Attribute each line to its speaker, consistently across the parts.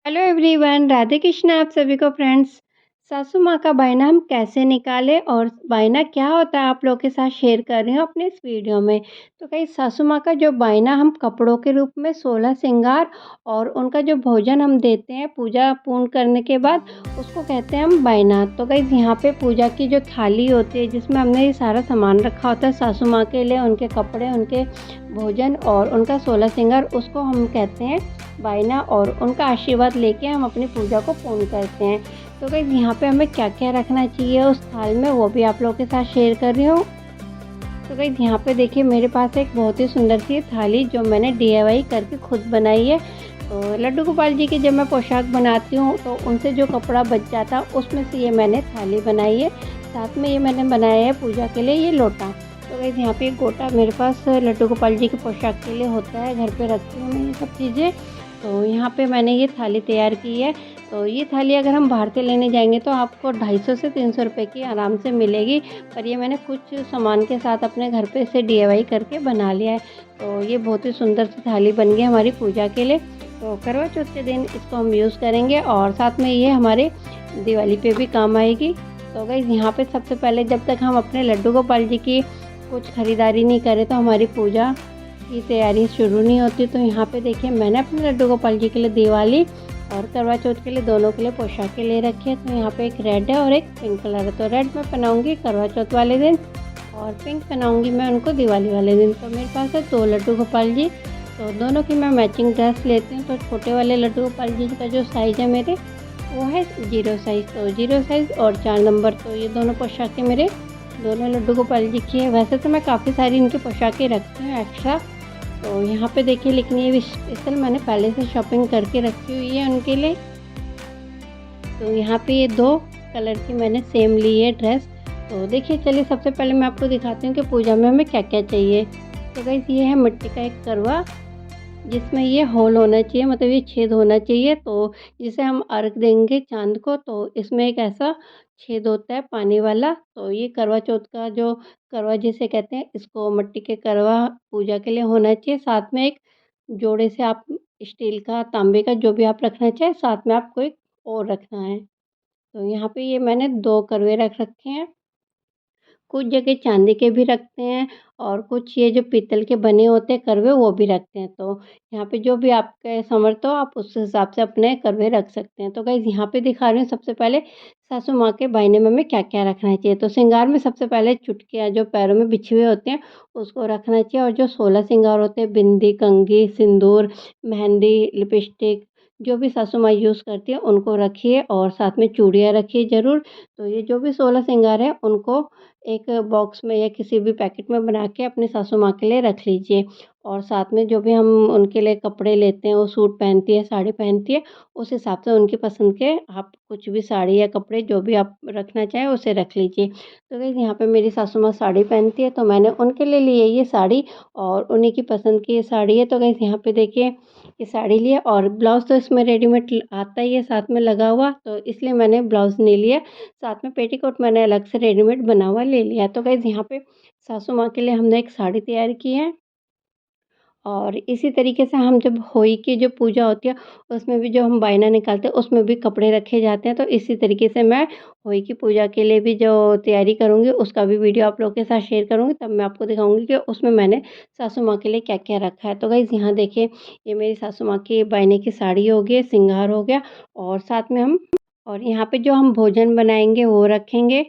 Speaker 1: Hello everyone, Radhe Krishna आप सभी को फ्रेंड्स। सासू माँ का बायना हम कैसे निकालें और बायना क्या होता है आप लोगों के साथ शेयर कर रही हूँ अपने इस वीडियो में। तो कई सासू माँ का जो बायना हम कपड़ों के रूप में 16 श्रृंगार और उनका जो भोजन हम देते हैं पूजा पूर्ण करने के बाद, उसको कहते हैं हम बायना। तो कई यहाँ पे पूजा की जो थाली होती है जिसमें हमने ये सारा सामान रखा होता है सासू माँ के लिए, उनके कपड़े, उनके भोजन और उनका 16 श्रृंगार, उसको हम कहते हैं बायना। और उनका आशीर्वाद लेके हम अपनी पूजा को पूर्ण करते हैं। तो गाइस यहाँ पे हमें क्या क्या रखना चाहिए उस थाल में, वो भी आप लोगों के साथ शेयर कर रही हूँ। तो गाइस यहाँ पे देखिए मेरे पास एक बहुत ही सुंदर सी थाली जो मैंने DIY करके खुद बनाई है। तो लड्डू गोपाल जी की जब मैं पोशाक बनाती हूँ तो उनसे जो कपड़ा बच जाता उसमें से ये मैंने थाली बनाई है। साथ में ये मैंने बनाया है पूजा के लिए ये लोटा। तो गाइस यहाँ पे एक गोटा मेरे पास लड्डू गोपाल जी की पोशाक के लिए होता है, घर पे रखती हूँ मैं ये सब चीज़ें। तो यहाँ पे मैंने ये थाली तैयार की है। तो ये थाली अगर हम बाहर से लेने जाएंगे तो आपको 250 से 300 रुपये की आराम से मिलेगी। पर ये मैंने कुछ सामान के साथ अपने घर पे इसे DIY करके बना लिया है। तो ये बहुत ही सुंदर सी थाली बन गई हमारी पूजा के लिए। तो करवा चौथ के दिन इसको हम यूज़ करेंगे और साथ में ये हमारे दिवाली पे भी काम आएगी। तो गाइस यहाँ पे सबसे पहले जब तक हम अपने लड्डू गोपाल जी की कुछ ख़रीदारी नहीं करें तो हमारी पूजा की तैयारी शुरू नहीं होती। तो यहाँ पे देखिए मैंने अपने लड्डू गोपाल जी के लिए दिवाली और करवा चौथ के लिए दोनों के लिए पोशाकें ले रखी है। तो यहाँ पे एक रेड है और एक पिंक कलर है। तो रेड मैं पहनाऊँगी करवा चौथ वाले दिन और पिंक पहनाऊँगी मैं उनको दिवाली वाले दिन। तो मेरे पास है 2 लड्डू गोपाल जी, तो दोनों की मैं मैचिंग ड्रेस लेती हूँ। तो छोटे वाले लड्डू गोपाल जी का जो साइज़ है मेरे वो है 0 साइज़, तो 0 साइज़ और 4 नंबर। तो ये दोनों पोशाकें मेरे दोनों लड्डू गोपाल जी की है। वैसे तो मैं काफ़ी सारी इनकी पोशाकें रखती हूँ एक्स्ट्रा। तो यहाँ पे देखिए लेकिन ये स्पेशल मैंने पहले से शॉपिंग करके रखी हुई है उनके लिए। तो यहाँ पे ये 2 कलर की मैंने सेम ली है ड्रेस। तो देखिए चलिए सबसे पहले मैं आपको दिखाती हूँ कि पूजा में हमें क्या क्या चाहिए। तो गाइस ये है मिट्टी का एक करवा जिसमें ये होल होना चाहिए, मतलब ये छेद होना चाहिए। तो जिसे हम अर्घ देंगे चाँद को तो इसमें एक ऐसा छेद होता है पानी वाला। तो ये करवा चौथ का जो करवा जिसे कहते हैं इसको मिट्टी के करवा पूजा के लिए होना चाहिए। साथ में एक जोड़े से आप स्टील का, तांबे का जो भी आप रखना चाहें, साथ में आपको एक और रखना है। तो यहाँ पे ये मैंने 2 करवे रख रखे हैं। कुछ जगह चांदी के भी रखते हैं और कुछ ये जो पीतल के बने होते हैं करवे वो भी रखते हैं। तो यहाँ पे जो भी आपके समर्थ हो आप उस हिसाब से अपने करवे रख सकते हैं। तो गाइस यहाँ पे दिखा रही हूँ सबसे पहले सासू माँ के बायने में हमें क्या-क्या रखना चाहिए। तो श्रृंगार में सबसे पहले चुटकियाँ जो पैरों में बिछे हुए होते हैं उसको रखना चाहिए। और जो 16 श्रृंगार होते हैं बिंदी, कंघी, सिंदूर, मेहंदी, लिपस्टिक जो भी सासू माँ यूज़ करती हैं उनको रखिए और साथ में चूड़ियाँ रखिए ज़रूर। तो ये जो भी 16 श्रृंगार हैं उनको एक बॉक्स में या किसी भी पैकेट में बना के अपनी सासू माँ के लिए रख लीजिए। और साथ में जो भी हम उनके लिए कपड़े लेते हैं, वो सूट पहनती है, साड़ी पहनती है, उस हिसाब से उनकी पसंद के आप कुछ भी साड़ी या कपड़े जो भी आप रखना चाहें उसे रख लीजिए। तो गाइस यहाँ पे मेरी सासू माँ साड़ी पहनती है तो मैंने उनके लिए ली है ये साड़ी और उन्हीं की पसंद की ये साड़ी है। तो गाइस यहाँ पे देखिए ये साड़ी ली है और ब्लाउज़ तो इसमें रेडीमेड आता ही है साथ में लगा हुआ, तो इसलिए मैंने ब्लाउज़ नहीं लिया। साथ में पेटीकोट मैंने अलग से रेडीमेड बना हुआ ले लिया है। तो गाइस यहाँ पे सासू माँ के लिए हमने एक साड़ी तैयार की है। और इसी तरीके से हम जब होई की जो पूजा होती है उसमें भी जो हम बायना निकालते हैं उसमें भी कपड़े रखे जाते हैं। तो इसी तरीके से मैं होई की पूजा के लिए भी जो तैयारी करूँगी उसका भी वीडियो आप लोगों के साथ शेयर करूँगी। तब मैं आपको दिखाऊँगी कि उसमें मैंने सासू माँ के लिए क्या-क्या रखा है। तो गाइस यहाँ देखिए ये मेरी सासू माँ की बायने की साड़ी हो गई, श्रृंगार हो गया और साथ में हम और यहाँ पे जो हम भोजन बनाएँगे वो रखेंगे।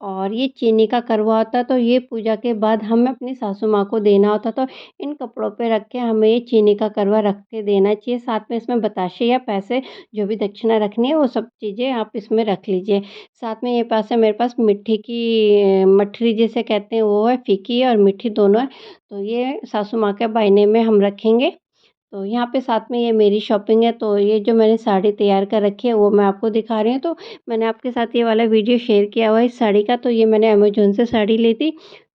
Speaker 1: और ये चीनी का करवा होता है तो ये पूजा के बाद हमें अपनी सासू माँ को देना होता है। तो इन कपड़ों पे रख के हमें ये चीनी का करवा रख के देना चाहिए। साथ में इसमें बताशे या पैसे जो भी दक्षिणा रखनी है वो सब चीज़ें आप इसमें रख लीजिए। साथ में ये पास है मेरे पास मिट्टी की मठरी जिसे कहते हैं वो है, फीकी है और मीठी दोनों है। तो ये सासू माँ के बायने में हम रखेंगे। तो यहाँ पे साथ में ये मेरी शॉपिंग है। तो ये जो मैंने साड़ी तैयार कर रखी है वो मैं आपको दिखा रही हूँ। तो मैंने आपके साथ ये वाला वीडियो शेयर किया हुआ है इस साड़ी का। तो ये मैंने अमेज़न से साड़ी ली थी।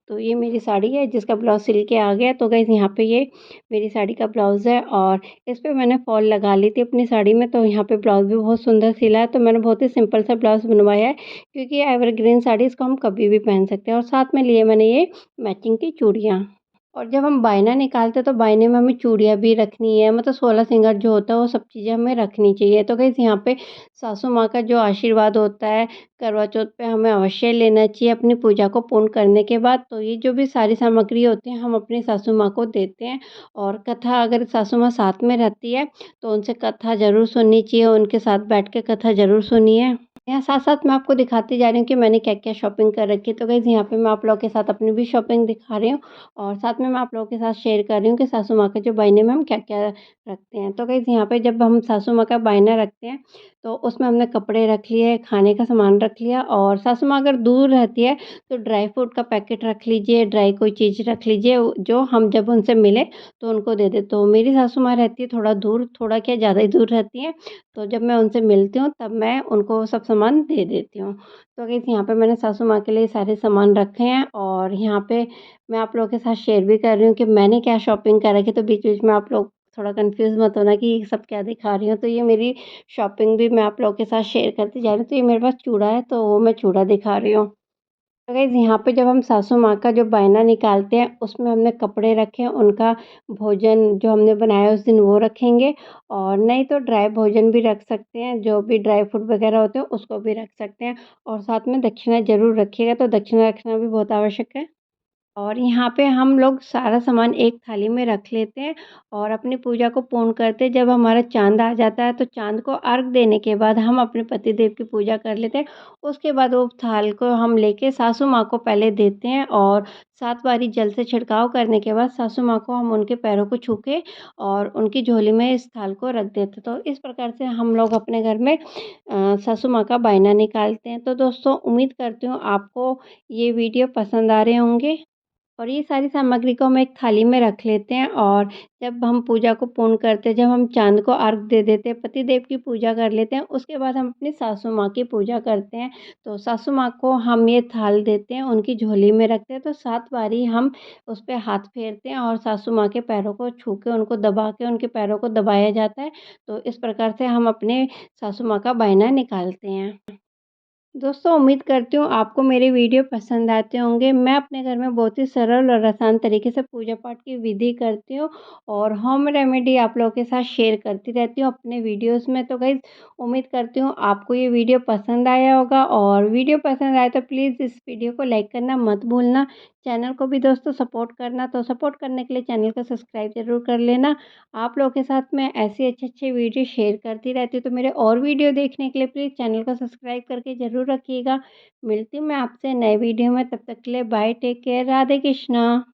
Speaker 1: तो ये मेरी साड़ी है जिसका ब्लाउज़ सिल के आ गया। तो गाइस यहाँ पे ये मेरी साड़ी का ब्लाउज़ है और इस पे मैंने फ़ॉल लगा ली थी अपनी साड़ी में। तो यहाँ पे ब्लाउज़ भी बहुत सुंदर सिला है। तो मैंने बहुत ही सिंपल सा ब्लाउज़ बनवाया है क्योंकि ये एवरग्रीन साड़ी इसको हम कभी भी पहन सकते हैं। और साथ में लिए मैंने ये मैचिंग की चूड़ियाँ। और जब हम बायना निकालते हैं तो बायने में हमें चूड़ियाँ भी रखनी है, मतलब 16 सिंगार जो होता है वो सब चीज़ें हमें रखनी चाहिए। तो गाइस यहाँ पे सासू माँ का जो आशीर्वाद होता है करवा चौथ पे हमें अवश्य लेना चाहिए अपनी पूजा को पूर्ण करने के बाद। तो ये जो भी सारी सामग्री होती है हम अपनी सासू माँ को देते हैं और कथा अगर सासू माँ साथ में रहती है तो उनसे कथा ज़रूर सुननी चाहिए, उनके साथ बैठ के कथा ज़रूर सुनिए। यहाँ साथ-साथ मैं आपको दिखाती जा रही हूँ कि मैंने क्या-क्या शॉपिंग कर रखी है। तो गाइज़ यहाँ पे मैं आप लोगों के साथ अपनी भी शॉपिंग दिखा रही हूँ और साथ में मैं आप लोगों के साथ शेयर कर रही हूँ कि सासू माँ के जो बायने में हम क्या-क्या रखते हैं। तो गाइज़ यहाँ पे जब हम सासू माँ का बायना रखते हैं, तो उसमें हमने कपड़े रख लिए, खाने का सामान रख लिया और सासू माँ अगर दूर रहती है, तो ड्राई फ्रूट का पैकेट रख लीजिए, ड्राई कोई चीज़ रख लीजिए, जो हम जब उनसे मिले तो उनको दे दें। तो मेरी सासू माँ रहती है थोड़ा दूर, थोड़ा क्या ज़्यादा ही दूर रहती हैं, तो जब मैं उनसे मिलती हूँ तब मैं उनको सब सामान दे देती हूँ। तो गाइस यहाँ पे मैंने सासू माँ के लिए सारे सामान रखे हैं और यहाँ पे मैं आप लोगों के साथ शेयर भी कर रही हूँ कि मैंने क्या शॉपिंग कर रखी है, तो बीच-बीच में आप लोग थोड़ा कन्फ्यूज़ मत होना कि ये सब क्या दिखा रही हूँ। तो ये मेरी शॉपिंग भी मैं आप लोगों के साथ शेयर करती जा रही हूँ। तो ये मेरे पास चूड़ा है, तो वो मैं चूड़ा दिखा रही हूँ। तो गाइज़ यहाँ पे जब हम सासू माँ का जो बायना निकालते हैं, उसमें हमने कपड़े रखे हैं, उनका भोजन जो हमने बनाया उस दिन वो रखेंगे और नहीं तो ड्राई भोजन भी रख सकते हैं, जो भी ड्राई फ्रूट वग़ैरह होते हैं उसको भी रख सकते हैं और साथ में दक्षिणा ज़रूर रखिएगा, तो दक्षिणा रखना भी बहुत आवश्यक है। और यहाँ पे हम लोग सारा सामान एक थाली में रख लेते हैं और अपनी पूजा को पूर्ण करते हैं। जब हमारा चाँद आ जाता है तो चाँद को अर्घ देने के बाद हम अपने पतिदेव की पूजा कर लेते हैं। उसके बाद वो थाल को हम लेके सासू माँ को पहले देते हैं और 7 बारी जल से छिड़काव करने के बाद सासू माँ को हम उनके पैरों को छू के और उनकी झोली में इस थाल को रख देते हैं। तो इस प्रकार से हम लोग अपने घर में सासू माँ का बायना निकालते हैं। तो दोस्तों उम्मीद करती हूँ आपको ये वीडियो पसंद आ रहे होंगे। और ये सारी सामग्री को हम एक थाली में रख लेते हैं और जब हम पूजा को पूर्ण करते हैं, जब हम चाँद को अर्घ दे देते हैं, पतिदेव की पूजा कर लेते हैं, उसके बाद हम अपनी सासू माँ की पूजा करते हैं। तो सासू माँ को हम ये थाल देते हैं, उनकी झोली में रखते हैं, तो 7 बारी हम उस पे हाथ फेरते हैं और सासू माँ के पैरों को छू के, उनको दबा के, उनके पैरों को दबाया जाता है। तो इस प्रकार से हम अपने सासू माँ का बायना निकालते हैं। दोस्तों उम्मीद करती हूँ आपको मेरे वीडियो पसंद आते होंगे। मैं अपने घर में बहुत ही सरल और आसान तरीके से पूजा पाठ की विधि करती हूँ और होम रेमेडी आप लोगों के साथ शेयर करती रहती हूँ अपने वीडियोज़ में। तो गाइज़ उम्मीद करती हूँ आपको ये वीडियो पसंद आया होगा और वीडियो पसंद आए तो प्लीज़ इस वीडियो को लाइक करना मत भूलना। चैनल को भी दोस्तों सपोर्ट करना, तो सपोर्ट करने के लिए चैनल को सब्सक्राइब ज़रूर कर लेना। आप लोगों के साथ मैं ऐसे अच्छे-अच्छे वीडियो शेयर करती रहती हूँ, तो मेरे और वीडियो देखने के लिए प्लीज़ चैनल को सब्सक्राइब करके ज़रूर रखिएगा। मिलती हूँ मैं आपसे नए वीडियो में, तब तक के लिए bye, take care, Radhe Krishna.